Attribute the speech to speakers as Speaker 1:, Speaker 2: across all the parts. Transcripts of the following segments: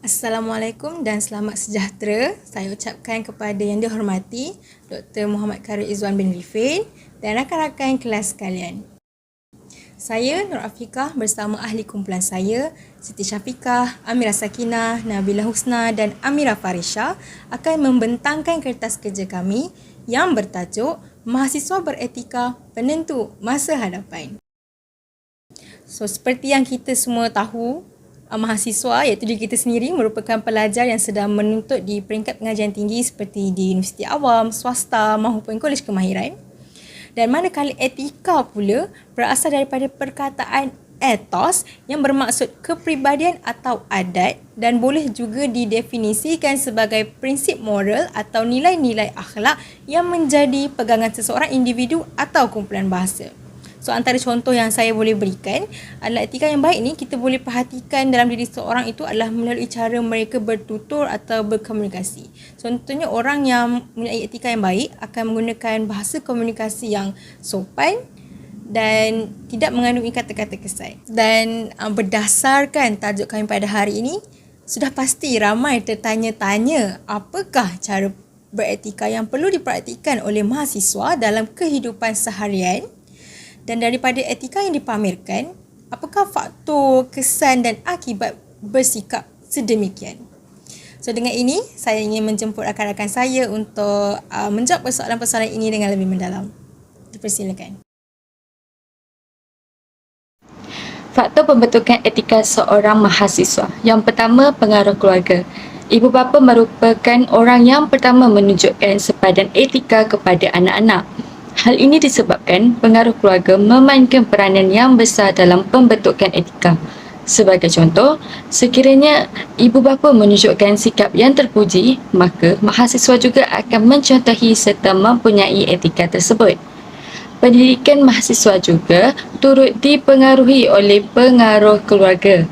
Speaker 1: Assalamualaikum dan selamat sejahtera. Saya ucapkan kepada yang dihormati Dr. Muhammad Karim Izzuan bin Rifin dan rakan-rakan kelas sekalian. Saya Nur Afiqah bersama ahli kumpulan saya, Siti Syafiqah, Amira Sakinah, Nabila Husna dan Amira Farisha akan membentangkan kertas kerja kami yang bertajuk Mahasiswa Beretika Penentu Masa Hadapan. Seperti yang kita semua tahu, mahasiswa iaitu diri kita sendiri merupakan pelajar yang sedang menuntut di peringkat pengajian tinggi seperti di universiti awam, swasta maupun kolej kemahiran. Dan manakala etika pula berasal daripada perkataan ethos yang bermaksud kepribadian atau adat dan boleh juga didefinisikan sebagai prinsip moral atau nilai-nilai akhlak yang menjadi pegangan seseorang individu atau kumpulan bahasa. So, antara contoh yang saya boleh berikan adalah etika yang baik ni kita boleh perhatikan dalam diri seorang itu adalah melalui cara mereka bertutur atau berkomunikasi. Contohnya orang yang mempunyai etika yang baik akan menggunakan bahasa komunikasi yang sopan dan tidak mengandungi kata-kata kesan. Dan berdasarkan tajuk kami pada hari ini, sudah pasti ramai tertanya-tanya apakah cara beretika yang perlu diperhatikan oleh mahasiswa dalam kehidupan seharian. Dan daripada etika yang dipamerkan, apakah faktor, kesan dan akibat bersikap sedemikian? So dengan ini, saya ingin menjemput rakan-rakan saya untuk menjawab persoalan-persoalan ini dengan lebih mendalam. Dipersilakan.
Speaker 2: Faktor pembentukan etika seorang mahasiswa. Yang pertama, pengaruh keluarga. Ibu bapa merupakan orang yang pertama menunjukkan sepadan etika kepada anak-anak. Hal ini disebabkan pengaruh keluarga memainkan peranan yang besar dalam pembentukan etika. Sebagai contoh, sekiranya ibu bapa menunjukkan sikap yang terpuji, maka mahasiswa juga akan mencontohi serta mempunyai etika tersebut. Pendidikan mahasiswa juga turut dipengaruhi oleh pengaruh keluarga.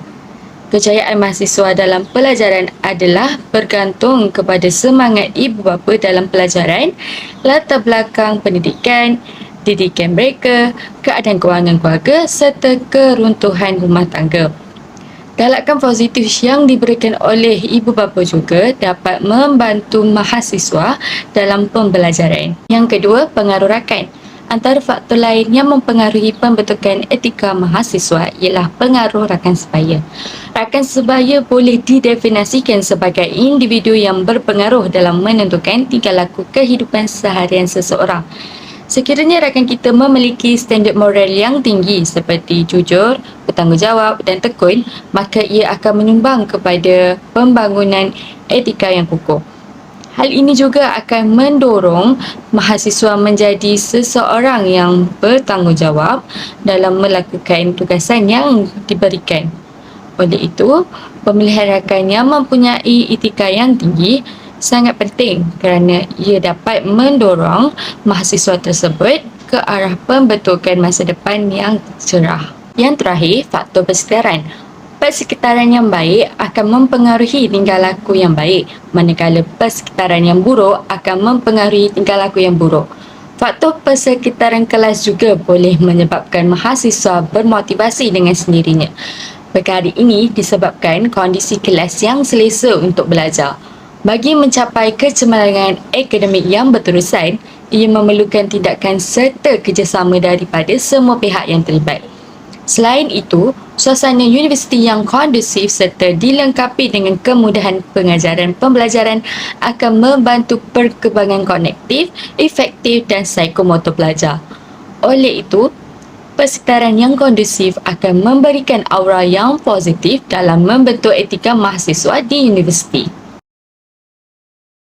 Speaker 2: Kejayaan mahasiswa dalam pelajaran adalah bergantung kepada semangat ibu bapa dalam pelajaran, latar belakang pendidikan, didikan mereka, keadaan kewangan keluarga serta keruntuhan rumah tangga. Galakan positif yang diberikan oleh ibu bapa juga dapat membantu mahasiswa dalam pembelajaran. Yang kedua, pengaruh rakan. Antara faktor lain yang mempengaruhi pembentukan etika mahasiswa ialah pengaruh rakan sebaya. Rakan sebaya boleh didefinisikan sebagai individu yang berpengaruh dalam menentukan tingkah laku kehidupan seharian seseorang. Sekiranya rakan kita memiliki standard moral yang tinggi seperti jujur, bertanggungjawab dan tekun, maka ia akan menyumbang kepada pembangunan etika yang kukuh. Hal ini juga akan mendorong mahasiswa menjadi seseorang yang bertanggungjawab dalam melakukan tugasan yang diberikan. Oleh itu, pemilihan rakan yang mempunyai etika yang tinggi sangat penting kerana ia dapat mendorong mahasiswa tersebut ke arah pembentukan masa depan yang cerah. Yang terakhir, faktor persekitaran. Persekitaran yang baik akan mempengaruhi tingkah laku yang baik, manakala persekitaran yang buruk akan mempengaruhi tingkah laku yang buruk. Faktor persekitaran kelas juga boleh menyebabkan mahasiswa bermotivasi dengan sendirinya. Perkara ini disebabkan kondisi kelas yang selesa untuk belajar. Bagi mencapai kecemerlangan akademik yang berterusan, ia memerlukan tindakan serta kerjasama daripada semua pihak yang terlibat. Selain itu, suasana universiti yang kondusif serta dilengkapi dengan kemudahan pengajaran pembelajaran akan membantu perkembangan kognitif, efektif dan psikomotor pelajar. Oleh itu, persekitaran yang kondusif akan memberikan aura yang positif dalam membentuk etika mahasiswa di universiti.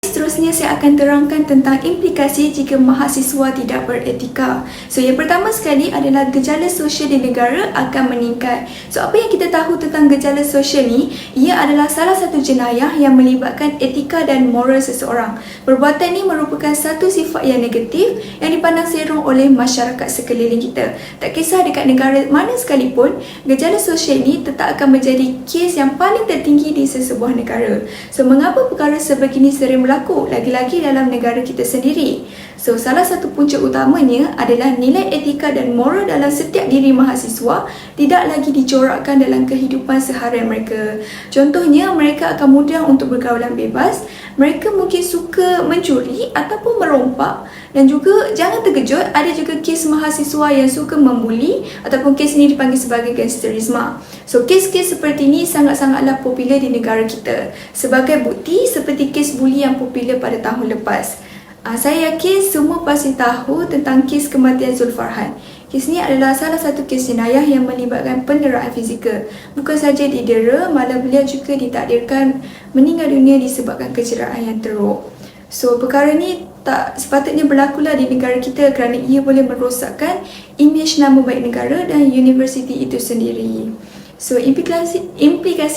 Speaker 3: Seterusnya saya akan terangkan tentang implikasi jika mahasiswa tidak beretika. So yang pertama sekali adalah gejala sosial di negara akan meningkat. So apa yang kita tahu tentang gejala sosial ni? Ia adalah salah satu jenayah yang melibatkan etika dan moral seseorang. Perbuatan ni merupakan satu sifat yang negatif yang dipandang serong oleh masyarakat sekeliling kita. Tak kisah dekat negara mana sekalipun, gejala sosial ni tetap akan menjadi kes yang paling tertinggi di sesebuah negara. So mengapa perkara sebegini sering berlaku? Lagi-lagi dalam negara kita sendiri. So, salah satu punca utamanya adalah nilai etika dan moral dalam setiap diri mahasiswa tidak lagi dicorakkan dalam kehidupan seharian mereka. Contohnya, mereka akan mudah untuk bergaulan bebas, mereka mungkin suka mencuri ataupun merompak, dan juga jangan terkejut, ada juga kes mahasiswa yang suka membuli ataupun kes ini dipanggil sebagai gangsterisme. So, kes-kes seperti ini sangat-sangatlah popular di negara kita. Sebagai bukti, seperti kes buli yang popular pada tahun lepas. Saya yakin semua pasti tahu tentang kes kematian Zulfarhan. Kes ini adalah salah satu kes jenayah yang melibatkan penderaan fizikal. Bukan saja didera, malah beliau juga ditakdirkan meninggal dunia disebabkan kecederaan yang teruk. So, perkara ini tak sepatutnya berlakulah di negara kita kerana ia boleh merosakkan imej nama baik negara dan universiti itu sendiri. So, implikasi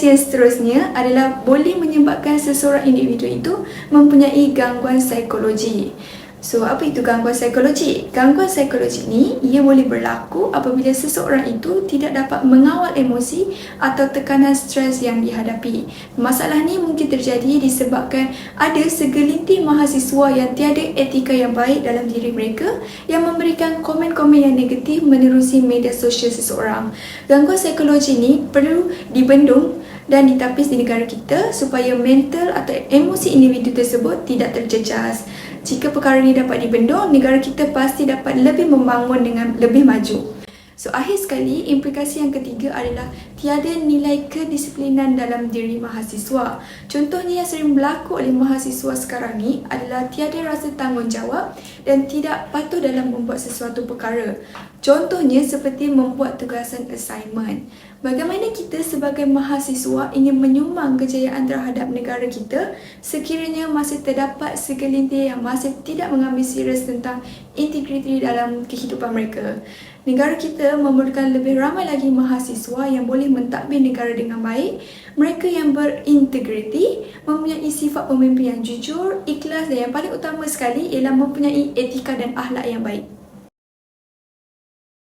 Speaker 3: yang seterusnya adalah boleh menyebabkan seseorang individu itu mempunyai gangguan psikologi. So, apa itu gangguan psikologi? Gangguan psikologi ni ia boleh berlaku apabila seseorang itu tidak dapat mengawal emosi atau tekanan stres yang dihadapi. Masalah ni mungkin terjadi disebabkan ada segelintir mahasiswa yang tiada etika yang baik dalam diri mereka yang memberikan komen-komen yang negatif menerusi media sosial seseorang. Gangguan psikologi ni perlu dibendung dan ditapis di negara kita supaya mental atau emosi individu tersebut tidak terjejas. Jika perkara ini dapat dibendung, negara kita pasti dapat lebih membangun dengan lebih maju. So, akhir sekali, implikasi yang ketiga adalah tiada nilai kedisiplinan dalam diri mahasiswa. Contohnya yang sering berlaku oleh mahasiswa sekarang ni adalah tiada rasa tanggungjawab dan tidak patuh dalam membuat sesuatu perkara. Contohnya seperti membuat tugasan assignment. Bagaimana kita sebagai mahasiswa ingin menyumbang kejayaan terhadap negara kita sekiranya masih terdapat segelintir yang masih tidak mengambil serius tentang integriti dalam kehidupan mereka. Negara kita memerlukan lebih ramai lagi mahasiswa yang boleh mentadbir negara dengan baik, mereka yang berintegriti, mempunyai sifat pemimpin yang jujur, ikhlas dan yang paling utama sekali ialah mempunyai etika dan akhlak yang baik.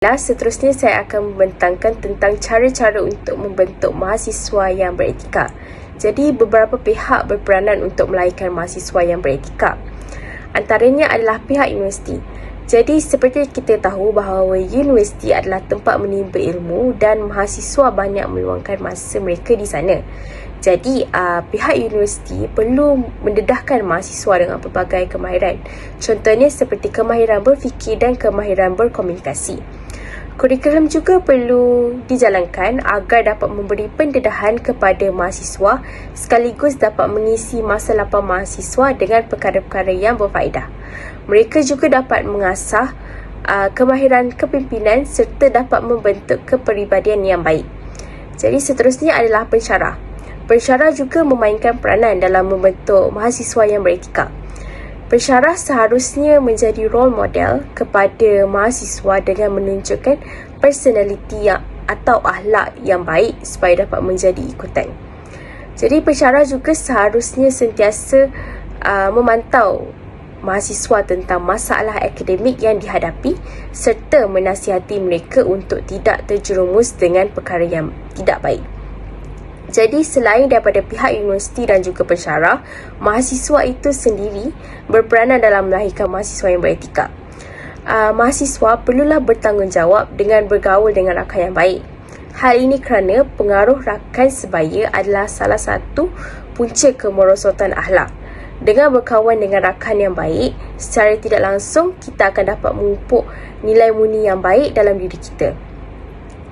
Speaker 4: Seterusnya saya akan membentangkan tentang cara-cara untuk membentuk mahasiswa yang beretika. Jadi beberapa pihak berperanan untuk melahirkan mahasiswa yang beretika. Antaranya adalah pihak universiti. Jadi seperti kita tahu bahawa universiti adalah tempat menimba ilmu dan mahasiswa banyak meluangkan masa mereka di sana. Jadi pihak universiti perlu mendedahkan mahasiswa dengan pelbagai kemahiran. Contohnya seperti kemahiran berfikir dan kemahiran berkomunikasi. Kurikulum juga perlu dijalankan agar dapat memberi pendedahan kepada mahasiswa sekaligus dapat mengisi masa lapang mahasiswa dengan perkara-perkara yang berfaedah. Mereka juga dapat mengasah kemahiran kepimpinan serta dapat membentuk kepribadian yang baik. Jadi seterusnya adalah pensyarah. Pensyarah juga memainkan peranan dalam membentuk mahasiswa yang beretika. Pensyarah seharusnya menjadi role model kepada mahasiswa dengan menunjukkan personaliti atau akhlak yang baik supaya dapat menjadi ikutan. Jadi pensyarah juga seharusnya sentiasa memantau mahasiswa tentang masalah akademik yang dihadapi serta menasihati mereka untuk tidak terjerumus dengan perkara yang tidak baik. Jadi selain daripada pihak universiti dan juga pensyarah, mahasiswa itu sendiri berperanan dalam melahirkan mahasiswa yang beretika. Mahasiswa perlulah bertanggungjawab dengan bergaul dengan rakan yang baik. Hal ini kerana pengaruh rakan sebaya adalah salah satu punca kemerosotan akhlak. Dengan berkawan dengan rakan yang baik, secara tidak langsung kita akan dapat memupuk nilai murni yang baik dalam diri kita.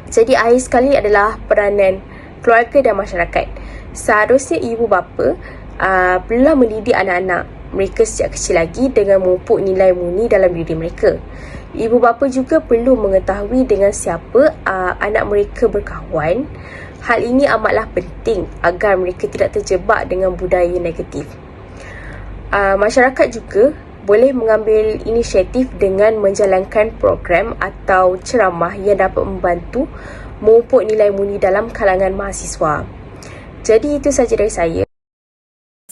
Speaker 4: Jadi akhir sekali adalah peranan keluarga dan masyarakat. Seharusnya ibu bapa perlulah mendidik anak-anak mereka sejak kecil lagi dengan memupuk nilai murni dalam diri mereka. Ibu bapa juga perlu mengetahui dengan siapa anak mereka berkawan. Hal ini amatlah penting agar mereka tidak terjebak dengan budaya negatif. Masyarakat juga boleh mengambil inisiatif dengan menjalankan program atau ceramah yang dapat membantu memupuk nilai murni dalam kalangan mahasiswa. Jadi itu sahaja dari saya.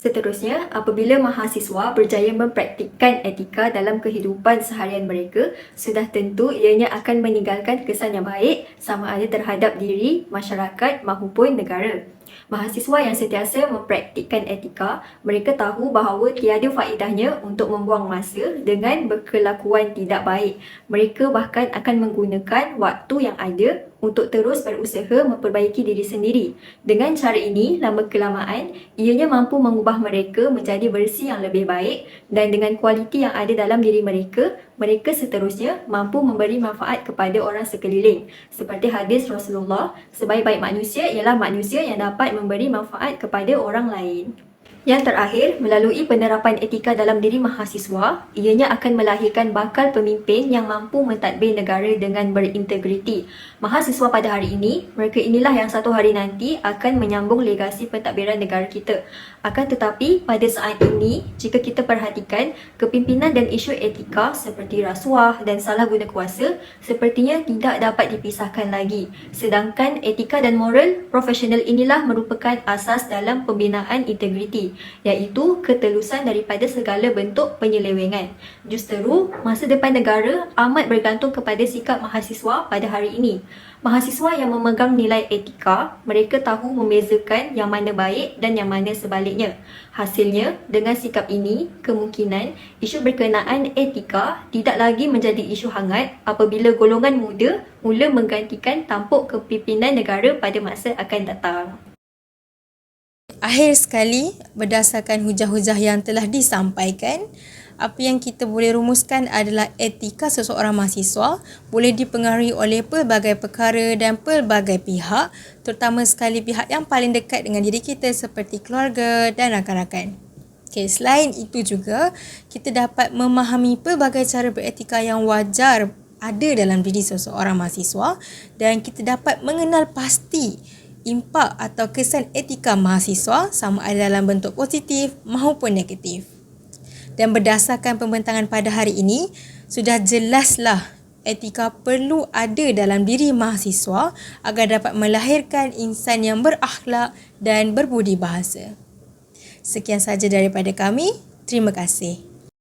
Speaker 5: Seterusnya, apabila mahasiswa berjaya mempraktikkan etika dalam kehidupan seharian mereka, sudah tentu ianya akan meninggalkan kesan yang baik sama ada terhadap diri, masyarakat maupun negara. Mahasiswa yang sentiasa mempraktikkan etika, mereka tahu bahawa tiada faedahnya untuk membuang masa dengan berkelakuan tidak baik. Mereka bahkan akan menggunakan waktu yang ada untuk terus berusaha memperbaiki diri sendiri. Dengan cara ini, lama kelamaan, ianya mampu mengubah mereka menjadi versi yang lebih baik dan dengan kualiti yang ada dalam diri mereka, mereka seterusnya mampu memberi manfaat kepada orang sekeliling. Seperti hadis Rasulullah, sebaik-baik manusia ialah manusia yang dapat memberi manfaat kepada orang lain. Yang terakhir, melalui penerapan etika dalam diri mahasiswa, ianya akan melahirkan bakal pemimpin yang mampu mentadbir negara dengan berintegriti. Mahasiswa pada hari ini, mereka inilah yang satu hari nanti akan menyambung legasi pentadbiran negara kita. Akan tetapi, pada saat ini, jika kita perhatikan, kepimpinan dan isu etika seperti rasuah dan salah guna kuasa sepertinya tidak dapat dipisahkan lagi. Sedangkan etika dan moral profesional inilah merupakan asas dalam pembinaan integriti, iaitu ketelusan daripada segala bentuk penyelewengan. Justeru, masa depan negara amat bergantung kepada sikap mahasiswa pada hari ini. Mahasiswa yang memegang nilai etika, mereka tahu membezakan yang mana baik dan yang mana sebaliknya. Hasilnya, dengan sikap ini, kemungkinan isu berkenaan etika tidak lagi menjadi isu hangat apabila golongan muda mula menggantikan tampuk kepimpinan negara pada masa akan datang.
Speaker 1: Akhir sekali, berdasarkan hujah-hujah yang telah disampaikan, apa yang kita boleh rumuskan adalah etika seseorang mahasiswa boleh dipengaruhi oleh pelbagai perkara dan pelbagai pihak, terutama sekali pihak yang paling dekat dengan diri kita seperti keluarga dan rakan-rakan. Okay, selain itu juga, kita dapat memahami pelbagai cara beretika yang wajar ada dalam diri seseorang mahasiswa dan kita dapat mengenal pasti impak atau kesan etika mahasiswa sama ada dalam bentuk positif maupun negatif. Dan berdasarkan pembentangan pada hari ini, sudah jelaslah etika perlu ada dalam diri mahasiswa agar dapat melahirkan insan yang berakhlak dan berbudi bahasa. Sekian sahaja daripada kami. Terima kasih.